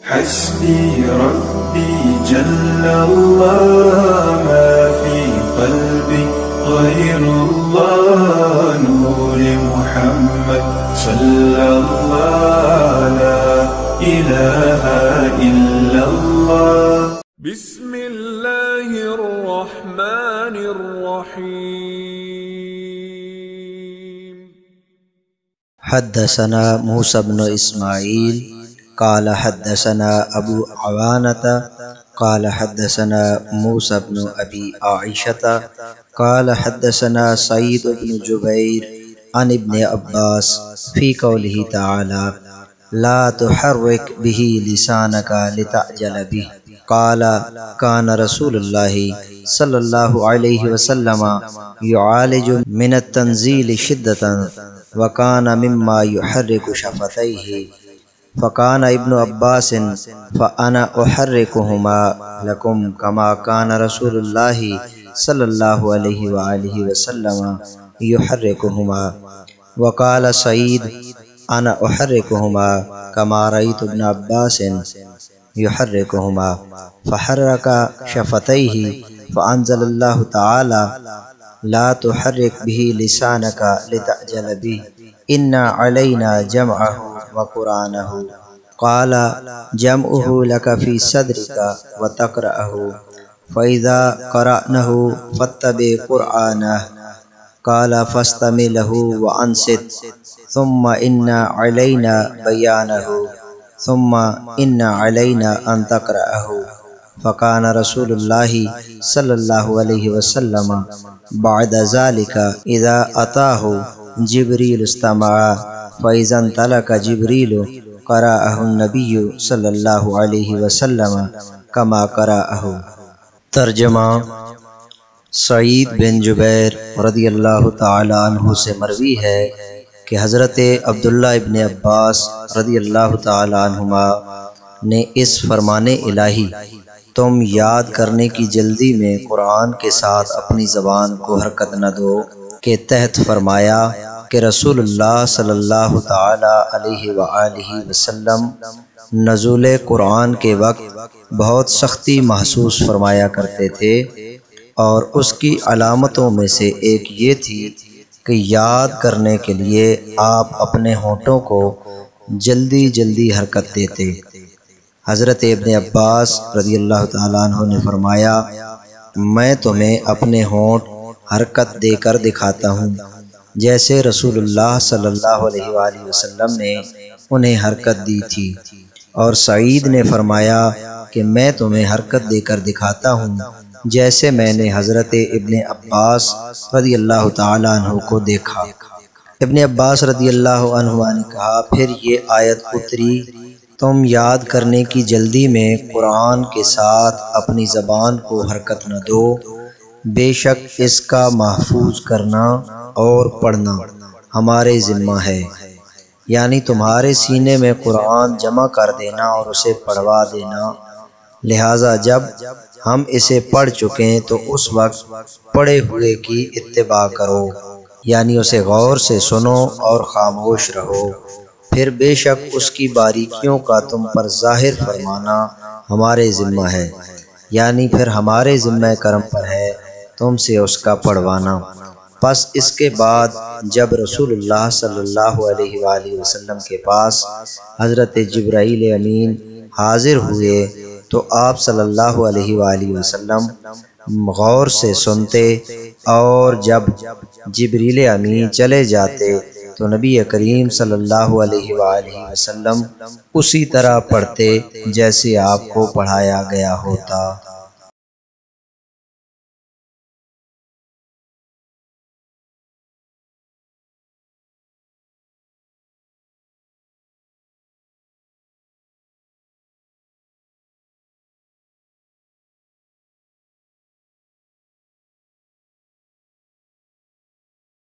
حسبي ربي جل الله ما في قلبي غير الله نور محمد صلى الله لا إله إلا الله. بسم الله الرحمن الرحيم. حدثنا موسى بن إسماعيل قال حدثنا أبو عوانة قال حدثنا موسى بن أبي عائشة قال حدثنا سعيد بن جبير عن ابن عباس في قوله تعالى لا تحرك به لسانك لتعجل به قال كان رسول الله صلى الله عليه وسلم يعالج من التنزيل شدة وكان مما يحرك شفتيه فكان ابن عباس فأنا أحركهما لكم كما كان رسول الله صلى الله عليه وآله وسلم يحركهما. وقال سعيد أنا أحركهما كما رأيت ابن عباس يحركهما فحرك شفتيه فأنزل الله تعالى لا تحرك به لسانك لتعجل به إن علينا جمعه وقرآنه قال جمعه لك في صدرك وتقرأه فإذا قرأنه فاتبع قرآنه قال فاستمع له وأنصت ثم إن علينا بيانه ثم إن علينا أن تقرأه. فكان رسول الله صلى الله عليه وسلم بعد ذلك إذا أتاه جبريل استمع فإذا انطلق جبريل قرأه النبي صلی اللہ علیہ وسلم كما قرأه. ترجمہ سعید بن جبیر رضی اللہ تعالی عنہ سے مروی ہے کہ حضرت عبداللہ ابن عباس رضی اللہ تعالی عنہما نے اس فرمان الہی تم یاد کرنے کی جلدی میں قرآن کے ساتھ اپنی زبان کو حرکت نہ دو کے تحت فرمایا کہ رسول اللہ صلی اللہ تعالی علیہ وآلہ وسلم نزول قرآن کے وقت بہت سختی محسوس فرمایا کرتے تھے اور اس کی علامتوں میں سے ایک یہ تھی کہ یاد کرنے کے لیے آپ اپنے ہونٹوں کو جلدی جلدی حرکت دیتے. حضرت ابن عباس رضی اللہ تعالیٰ عنہ نے فرمایا میں تمہیں اپنے ہونٹ حرکت دے کر دکھاتا ہوں جیسے رسول اللہ صلی اللہ علیہ وآلہ وسلم نے انہیں حرکت دی تھی. اور سعید نے فرمایا کہ میں تمہیں حرکت دے کر دکھاتا ہوں جیسے میں نے حضرت ابن عباس رضی اللہ تعالیٰ عنہ کو دیکھا. ابن عباس رضی اللہ عنہ نے کہا پھر یہ آیت اتری تم یاد کرنے کی جلدی میں قرآن کے ساتھ اپنی زبان کو حرکت نہ دو بے شک اس کا محفوظ کرنا اور پڑھنا ہمارے ذمہ ہے، یعنی تمہارے سینے میں قرآن جمع کر دینا اور اسے پڑھوا دینا. لہٰذا جب ہم اسے پڑھ چکیں تو اس وقت پڑھے ہوئے کی اتباع کرو، یعنی اسے غور سے سنو اور خاموش رہو. پھر بے شک اس کی باریکیوں کا تم پر ظاہر فرمانا ہمارے ذمہ ہے، یعنی پھر ہمارے ذمہ کرم پر ہے تم سے اس کا پڑھوانا. پس اس کے بعد جب رسول اللہ صلی اللہ علیہ وآلہ وسلم کے پاس حضرت جبرائیل امین حاضر ہوئے تو آپ صلی اللہ علیہ وآلہ وسلم غور سے سنتے اور جب جبریل امین چلے جاتے تو نبی کریم صلی اللہ علیہ وآلہ وسلم اسی طرح پڑھتے جیسے آپ کو پڑھایا گیا ہوتا.